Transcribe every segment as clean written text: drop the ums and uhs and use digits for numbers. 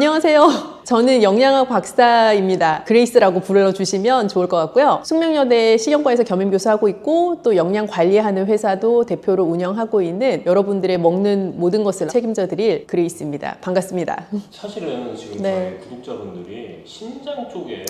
안녕하세요. 저는 영양학 박사입니다. 그레이스라고 불러주시면 좋을 것 같고요. 숙명여대 식영과에서 겸임교수하고 있고 또 영양 관리하는 회사도 대표로 운영하고 있는 여러분들의 먹는 모든 것을 책임져 드릴 그레이스입니다. 반갑습니다. 사실은 지금 네. 저희 구독자분들이 신장 쪽에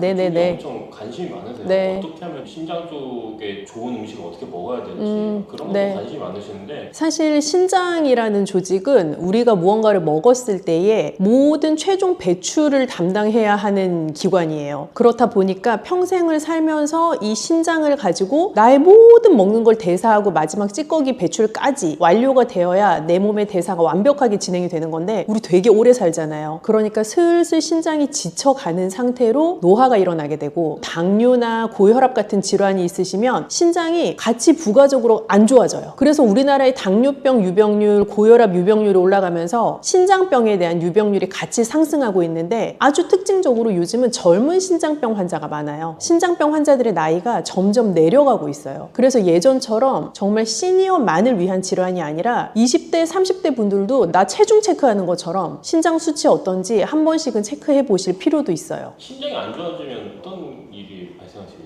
네네네. 엄청 관심이 많으세요. 네. 어떻게 하면 신장 쪽에 좋은 음식을 어떻게 먹어야 될지 그런 것도 네. 관심이 많으시는데 사실 신장이라는 조직은 우리가 무언가를 먹었을 때에 모든 최종 배출을 담당해야 하는 기관이에요. 그렇다 보니까 평생을 살면서 이 신장을 가지고 나의 모든 먹는 걸 대사하고 마지막 찌꺼기 배출까지 완료가 되어야 내 몸의 대사가 완벽하게 진행이 되는 건데 우리 되게 오래 살잖아요. 그러니까 슬슬 신장이 지쳐가는 상태로 노화가 일어나게 되고 당뇨나 고혈압 같은 질환이 있으시면 신장이 같이 부가적으로 안 좋아져요. 그래서 우리나라의 당뇨병 유병률, 고혈압 유병률이 올라가면서 신장병에 대한 유병률이 같이 상승하고 있는데 아주 특징적으로 요즘은 젊은 신장병 환자가 많아요. 신장병 환자들의 나이가 점점 내려가고 있어요. 그래서 예전처럼 정말 시니어만을 위한 질환이 아니라 20대, 30대 분들도 나 체중 체크하는 것처럼 신장 수치 어떤지 한 번씩은 체크해 보실 필요도 있어요. 신장이 안 좋아지면 어떤 일이 발생하시겠어요?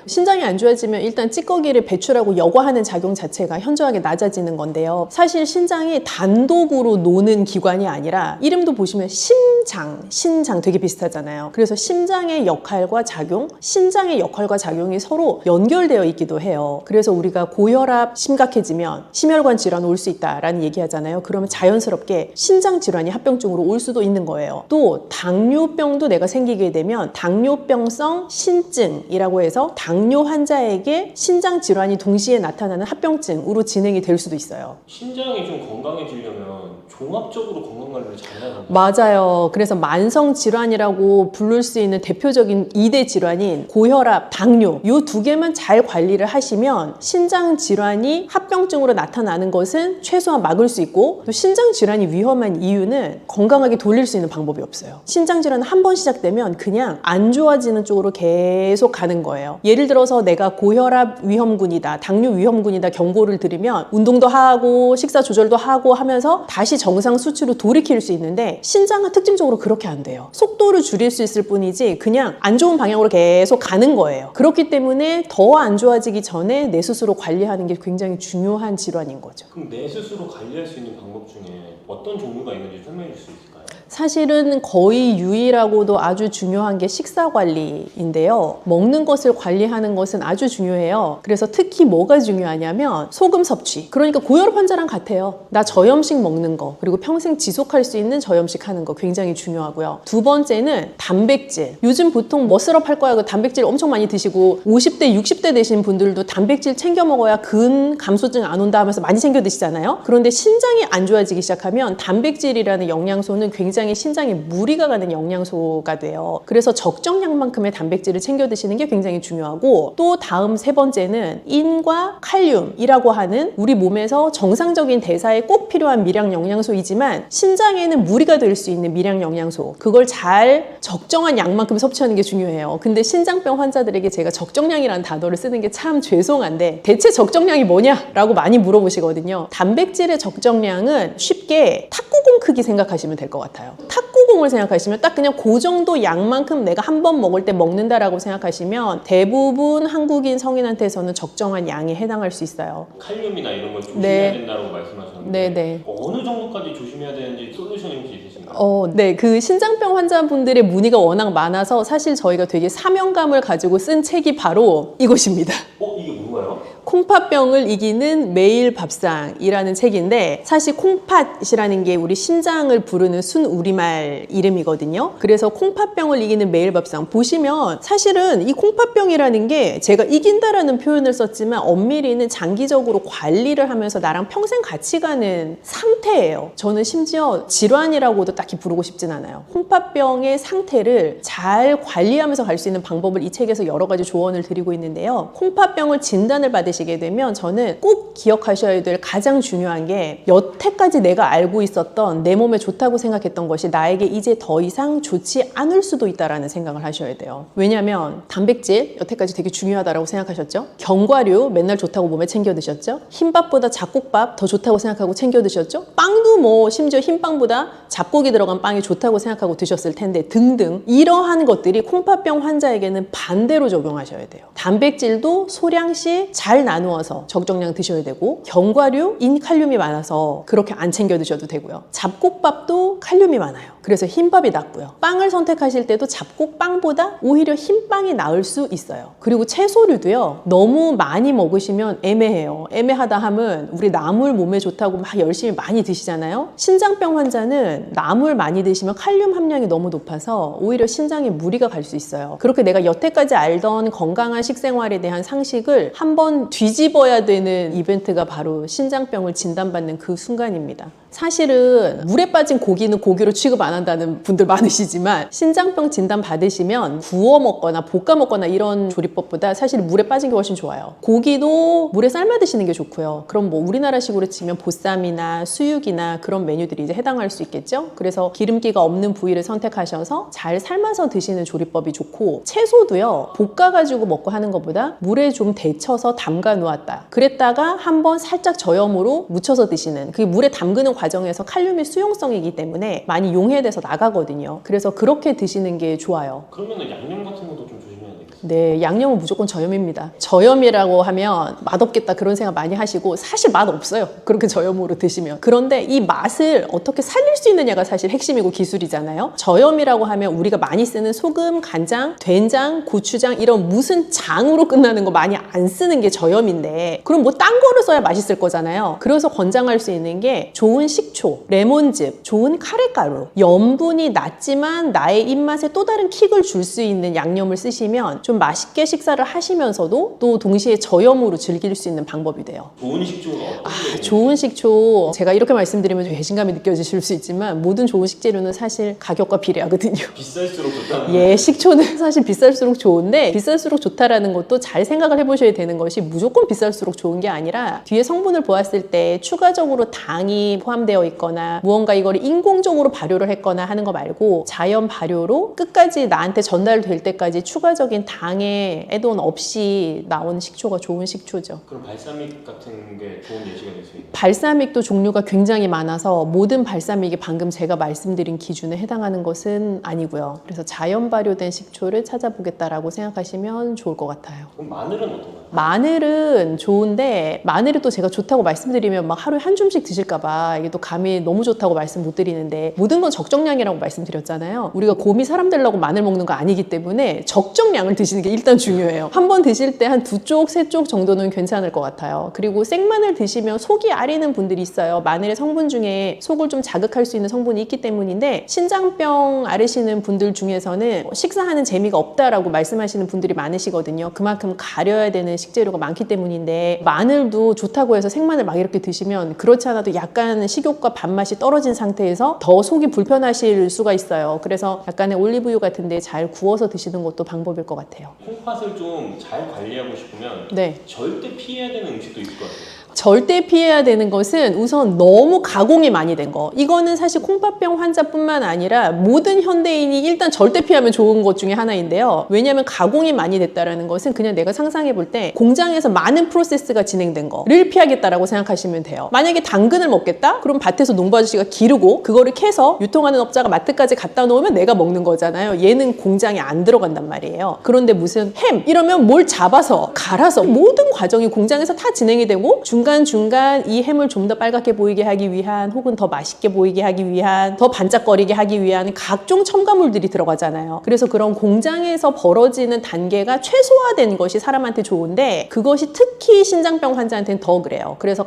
신장이 안 좋아지면 일단 찌꺼기를 배출하고 여과하는 작용 자체가 현저하게 낮아지는 건데요. 사실 신장이 단독으로 노는 기관이 아니라 이름도 보시면 신장 되게 비슷하잖아요. 그래서 심장의 역할과 작용, 신장의 역할과 작용이 서로 연결되어 있기도 해요. 그래서 우리가 고혈압 심각해지면 심혈관 질환 올 수 있다라는 얘기하잖아요. 그러면 자연스럽게 신장 질환이 합병증으로 올 수도 있는 거예요. 또 당뇨병도 내가 생기게 되면 당뇨병성 신증이라고 해서 당뇨 환자에게 신장 질환이 동시에 나타나는 합병증으로 진행이 될 수도 있어요. 신장이 좀 건강해지려면 종합적으로 건강관리를 잘해야 합니다. 맞아요. 그래서 만성 질환이라고 부를 수 있는 대표적인 2대 질환인 고혈압, 당뇨 이 두 개만 잘 관리를 하시면 신장 질환이 합병증으로 나타나는 것은 최소한 막을 수 있고 또 신장 질환이 위험한 이유는 건강하게 돌릴 수 있는 방법이 없어요. 신장 질환은 한 번 시작되면 그냥 안 좋아지는 쪽으로 계속 가는 거예요. 예를 들어서 내가 고혈압 위험군이다, 당뇨 위험군이다 경고를 들으면 운동도 하고 식사 조절도 하고 하면서 다시 정상 수치로 돌이킬 수 있는데 신장은 특징적으로 그렇게 안 돼요. 속도를 줄일 수 있을 뿐이지 그냥 안 좋은 방향으로 계속 가는 거예요. 그렇기 때문에 더 안 좋아지기 전에 내 스스로 관리하는 게 굉장히 중요한 질환인 거죠. 그럼 내 스스로 관리할 수 있는 방법 중에 어떤 종류가 있는지 설명해 줄 수 있을까요? 사실은 거의 유일하고도 아주 중요한 게 식사 관리인데요. 먹는 것을 관리하는 것은 아주 중요해요. 그래서 특히 뭐가 중요하냐면 소금 섭취. 그러니까 고혈압 환자랑 같아요. 나 저염식 먹는 거 그리고 평생 지속할 수 있는 저염식 하는 거 굉장히 중요하고요. 두 번째는 단백질. 요즘 보통 머슬업 할 거야 그 단백질 엄청 많이 드시고 50대, 60대 되신 분들도 단백질 챙겨 먹어야 근 감소증 안 온다 하면서 많이 챙겨 드시잖아요. 그런데 신장이 안 좋아지기 시작하면 단백질이라는 영양소는 굉장히 신장에 무리가 가는 영양소가 돼요. 그래서 적정량만큼의 단백질을 챙겨 드시는 게 굉장히 중요하고 또 다음 세 번째는 인과 칼륨이라고 하는 우리 몸에서 정상적인 대사에 꼭 필요한 미량 영양소이지만 신장에는 무리가 될 수 있는 미량 영양소 그걸 잘 적정한 양만큼 섭취하는 게 중요해요. 근데 신장병 환자들에게 제가 적정량이라는 단어를 쓰는 게 참 죄송한데 대체 적정량이 뭐냐라고 많이 물어보시거든요. 단백질의 적정량은 쉽게 탁구공 크기 생각하시면 될 것 같아요. 탁구공을 생각하시면 딱 그냥 그 정도 양만큼 내가 한 번 먹을 때 먹는다라고 생각하시면 대부분 한국인 성인한테서는 적정한 양에 해당할 수 있어요. 칼륨이나 이런 걸 조심해야 된다고 말씀하셨는데 네네. 어느 정도까지 조심해야 되는지 솔루션이 혹시 있으신가요? 네, 그 신장병 환자분들의 문의가 워낙 많아서 사실 저희가 되게 사명감을 가지고 쓴 책이 바로 이것입니다. 이게 뭔가요? 콩팥병을 이기는 매일 밥상이라는 책인데 사실 콩팥이라는 게 우리 신장을 부르는 순우리말 이름이거든요. 그래서 콩팥병을 이기는 매일 밥상 보시면 사실은 이 콩팥병이라는 게 제가 이긴다라는 표현을 썼지만 엄밀히는 장기적으로 관리를 하면서 나랑 평생 같이 가는 상태예요. 저는 심지어 질환이라고도 딱히 부르고 싶진 않아요. 콩팥병의 상태를 잘 관리하면서 갈 수 있는 방법을 이 책에서 여러 가지 조언을 드리고 있는데요. 콩팥병을 진단을 받으시면 생각하시게 되면 저는 꼭 기억하셔야 될 가장 중요한 게 여태까지 내가 알고 있었던 내 몸에 좋다고 생각했던 것이 나에게 이제 더 이상 좋지 않을 수도 있다라는 생각을 하셔야 돼요. 왜냐하면 단백질 여태까지 되게 중요하다고 생각하셨죠? 견과류 맨날 좋다고 몸에 챙겨 드셨죠? 흰밥보다 잡곡밥 더 좋다고 생각하고 챙겨 드셨죠? 빵도 뭐 심지어 흰빵보다 잡곡이 들어간 빵이 좋다고 생각하고 드셨을 텐데 등등 이러한 것들이 콩팥병 환자에게는 반대로 적용하셔야 돼요. 단백질도 소량씩 잘 나누어서 적정량 드셔야 되고 견과류 인칼륨이 많아서 그렇게 안 챙겨 드셔도 되고요. 잡곡밥도 칼륨이 많아요. 그래서 흰밥이 낫고요. 빵을 선택하실 때도 잡곡빵보다 오히려 흰빵이 나을 수 있어요. 그리고 채소류도요. 너무 많이 먹으시면 애매해요. 애매하다 함은 우리 나물 몸에 좋다고 막 열심히 많이 드시잖아요. 신장병 환자는 나물 많이 드시면 칼륨 함량이 너무 높아서 오히려 신장에 무리가 갈 수 있어요. 그렇게 내가 여태까지 알던 건강한 식생활에 대한 상식을 한번 뒤집어야 되는 이벤트가 바로 신장병을 진단받는 그 순간입니다. 사실은 물에 빠진 고기는 고기로 취급 안 한다는 분들 많으시지만 신장병 진단 받으시면 구워 먹거나 볶아 먹거나 이런 조리법보다 사실 물에 빠진 게 훨씬 좋아요. 고기도 물에 삶아 드시는 게 좋고요. 그럼 뭐 우리나라식으로 치면 보쌈이나 수육이나 그런 메뉴들이 이제 해당할 수 있겠죠. 그래서 기름기가 없는 부위를 선택하셔서 잘 삶아서 드시는 조리법이 좋고 채소도요. 볶아가지고 먹고 하는 것보다 물에 좀 데쳐서 담가 놓았다. 그랬다가 한번 살짝 저염으로 묻혀서 드시는 그게 물에 담그는 과정에서 칼륨의 수용성이기 때문에 많이 용해돼서 나가거든요. 그래서 그렇게 드시는 게 좋아요. 그러면 양념 같은 것도 좀 조심해야 되겠어요? 네, 양념은 무조건 저염입니다. 저염이라고 하면 맛없겠다 그런 생각 많이 하시고 사실 맛없어요. 그렇게 저염으로 드시면. 그런데 이 맛을 어떻게 살릴 수 있느냐가 사실 핵심이고 기술이잖아요. 저염이라고 하면 우리가 많이 쓰는 소금, 간장, 된장, 고추장 이런 무슨 장으로 끝나는 거 많이 안 쓰는 게 저염인데 그럼 뭐 딴 거를 써야 맛있을 거잖아요. 그래서 권장할 수 있는 게 좋은 식초, 레몬즙, 좋은 카레가루, 염분이 낮지만 나의 입맛에 또 다른 킥을 줄 수 있는 양념을 쓰시면 좀 맛있게 식사를 하시면서도 또 동시에 저염으로 즐길 수 있는 방법이 돼요. 좋은 식초가 어떤 게 좋은 식초 제가 이렇게 말씀드리면 좀 배신감이 느껴지실 수 있지만 모든 좋은 식재료는 사실 가격과 비례하거든요. 비쌀수록 좋다는 예, 식초는 사실 비쌀수록 좋은데 비쌀수록 좋다라는 것도 잘 생각을 해보셔야 되는 것이 무조건 비쌀수록 좋은 게 아니라 뒤에 성분을 보았을 때 추가적으로 당이 포함되어 있거나 무언가 이걸 인공적으로 발효를 했거나 하는 거 말고 자연 발효로 끝까지 나한테 전달될 때까지 추가적인 당의 애돈 없이 나온 식초가 좋은 식초죠. 그럼 발사믹 같은 게 좋은 예시가 될 수 있나요? 발사믹도 종류가 굉장히 많아서 모든 발사믹이 방금 제가 말씀드린 기준에 해당하는 것은 아니고요. 그래서 자연 발효된 식초를 찾아보겠다라고 생각하시면 좋을 것 같아요. 그럼 마늘은 어떤가요? 마늘은 좋은데 마늘이 또 제가 좋다고 말씀드리면 막 하루에 한 줌씩 드실까 봐 이게 또 감이 너무 좋다고 말씀 못 드리는데 모든 건 적정량이라고 말씀드렸잖아요. 우리가 곰이 사람 되려고 마늘 먹는 거 아니기 때문에 적정량을 드시는 게 일단 중요해요. 한 번 드실 때 한 2쪽, 3쪽 정도는 괜찮을 것 같아요. 그리고 생마늘 드시면 속이 아리는 분들이 있어요. 마늘의 성분 중에 속을 좀 자극할 수 있는 성분이 있기 때문인데 신장병 앓으시는 분들 중에서는 식사하는 재미가 없다라고 말씀하시는 분들이 많으시거든요. 그만큼 가려야 되는 식재료가 많기 때문인데 마늘도 좋다고 해서 생마늘 막 이렇게 드시면 그렇지 않아도 약간 식욕과 밥맛이 떨어진 상태에서 더 속이 불편하실 수가 있어요. 그래서 약간의 올리브유 같은 데 잘 구워서 드시는 것도 방법일 것 같아요. 콩팥을 좀 잘 관리하고 싶으면 네. 절대 피해야 되는 음식도 있을 것 같아요. 절대 피해야 되는 것은 우선 너무 가공이 많이 된 거. 이거는 사실 콩팥병 환자뿐만 아니라 모든 현대인이 일단 절대 피하면 좋은 것 중에 하나인데요. 왜냐하면 가공이 많이 됐다는 것은 그냥 내가 상상해 볼 때 공장에서 많은 프로세스가 진행된 거를 피하겠다라고 생각하시면 돼요. 만약에 당근을 먹겠다? 그럼 밭에서 농부 아저씨가 기르고 그거를 캐서 유통하는 업자가 마트까지 갖다 놓으면 내가 먹는 거잖아요. 얘는 공장에 안 들어간단 말이에요. 그런데 무슨 햄 이러면 뭘 잡아서 갈아서 모든 과정이 공장에서 다 진행이 되고 중간중간 이 햄을 좀 더 빨갛게 보이게 하기 위한 혹은 더 맛있게 보이게 하기 위한 더 반짝거리게 하기 위한 각종 첨가물들이 들어가잖아요. 그래서 그런 공장에서 벌어지는 단계가 최소화된 것이 사람한테 좋은데 그것이 특히 신장병 환자한테는 더 그래요. 그래서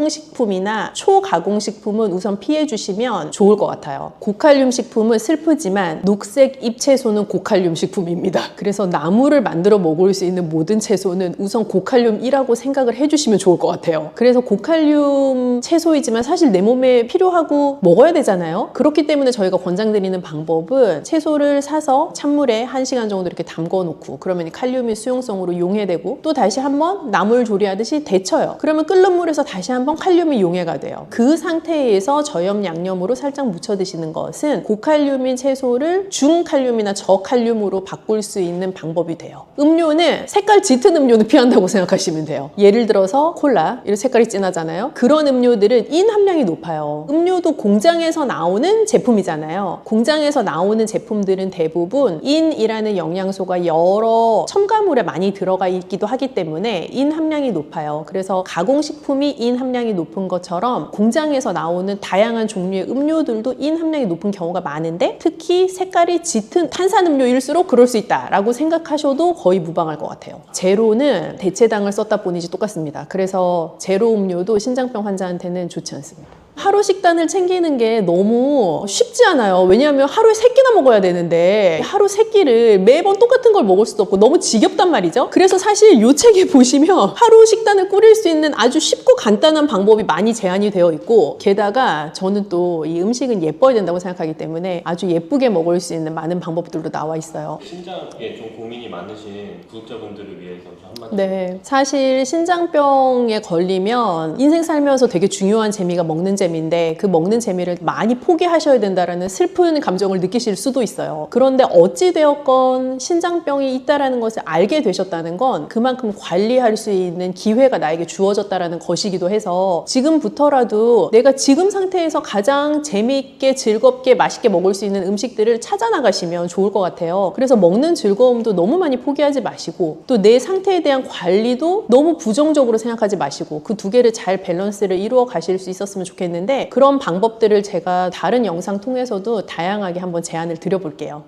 가공식품이나 초가공식품은 우선 피해 주시면 좋을 것 같아요. 고칼륨 식품은 슬프지만 녹색 잎채소는 고칼륨 식품입니다. 그래서 나물을 만들어 먹을 수 있는 모든 채소는 우선 고칼륨이라고 생각을 해주시면 좋을 것 같아요. 돼요. 그래서 고칼륨 채소이지만 사실 내 몸에 필요하고 먹어야 되잖아요. 그렇기 때문에 저희가 권장드리는 방법은 채소를 사서 찬물에 1시간 정도 이렇게 담궈 놓고 그러면 이 칼륨이 수용성으로 용해되고 또 다시 한번 나물 조리하듯이 데쳐요. 그러면 끓는 물에서 다시 한번 칼륨이 용해가 돼요. 그 상태에서 저염 양념으로 살짝 묻혀 드시는 것은 고칼륨인 채소를 중칼륨이나 저칼륨으로 바꿀 수 있는 방법이 돼요. 음료는 색깔 짙은 음료는 피한다고 생각하시면 돼요. 예를 들어서 콜라, 이런 색깔이 진하잖아요. 그런 음료들은 인 함량이 높아요. 음료도 공장에서 나오는 제품이잖아요. 공장에서 나오는 제품들은 대부분 인이라는 영양소가 여러 첨가물에 많이 들어가 있기도 하기 때문에 인 함량이 높아요. 그래서 가공식품이 인 함량이 높은 것처럼 공장에서 나오는 다양한 종류의 음료들도 인 함량이 높은 경우가 많은데 특히 색깔이 짙은 탄산음료일수록 그럴 수 있다라고 생각하셔도 거의 무방할 것 같아요. 제로는 대체당을 썼다 뿐이지 똑같습니다. 그래서 제로 음료도 신장병 환자한테는 좋지 않습니다. 하루 식단을 챙기는 게 너무 쉽지 않아요. 왜냐하면 하루에 3끼나 먹어야 되는데 하루 3끼를 매번 똑같은 걸 먹을 수도 없고 너무 지겹단 말이죠. 그래서 사실 이 책에 보시면 하루 식단을 꾸릴 수 있는 아주 쉽고 간단한 방법이 많이 제한이 되어 있고 게다가 저는 또 이 음식은 예뻐야 된다고 생각하기 때문에 아주 예쁘게 먹을 수 있는 많은 방법들도 나와 있어요. 신장에 좀 고민이 많으신 구독자분들을 위해서 좀 한마디. 네, 사실 신장병에 걸리면 인생 살면서 되게 중요한 재미가 먹는 재미인데 그 먹는 재미를 많이 포기하셔야 된다라는 슬픈 감정을 느끼실 수도 있어요. 그런데 어찌되었건 신장병이 있다라는 것을 알게 되셨다는 건 그만큼 관리할 수 있는 기회가 나에게 주어졌다라는 것이기도 해서 지금부터라도 내가 지금 상태에서 가장 재미있게 즐겁게 맛있게 먹을 수 있는 음식들을 찾아 나가시면 좋을 것 같아요. 그래서 먹는 즐거움도 너무 많이 포기하지 마시고 또 내 상태에 대한 관리도 너무 부정적으로 생각하지 마시고 그 두 개를 잘 밸런스를 이루어 가실 수 있었으면 좋겠는데 그런 방법들을 제가 다른 영상 통해서도 다양하게 한번 제안을 드려볼게요.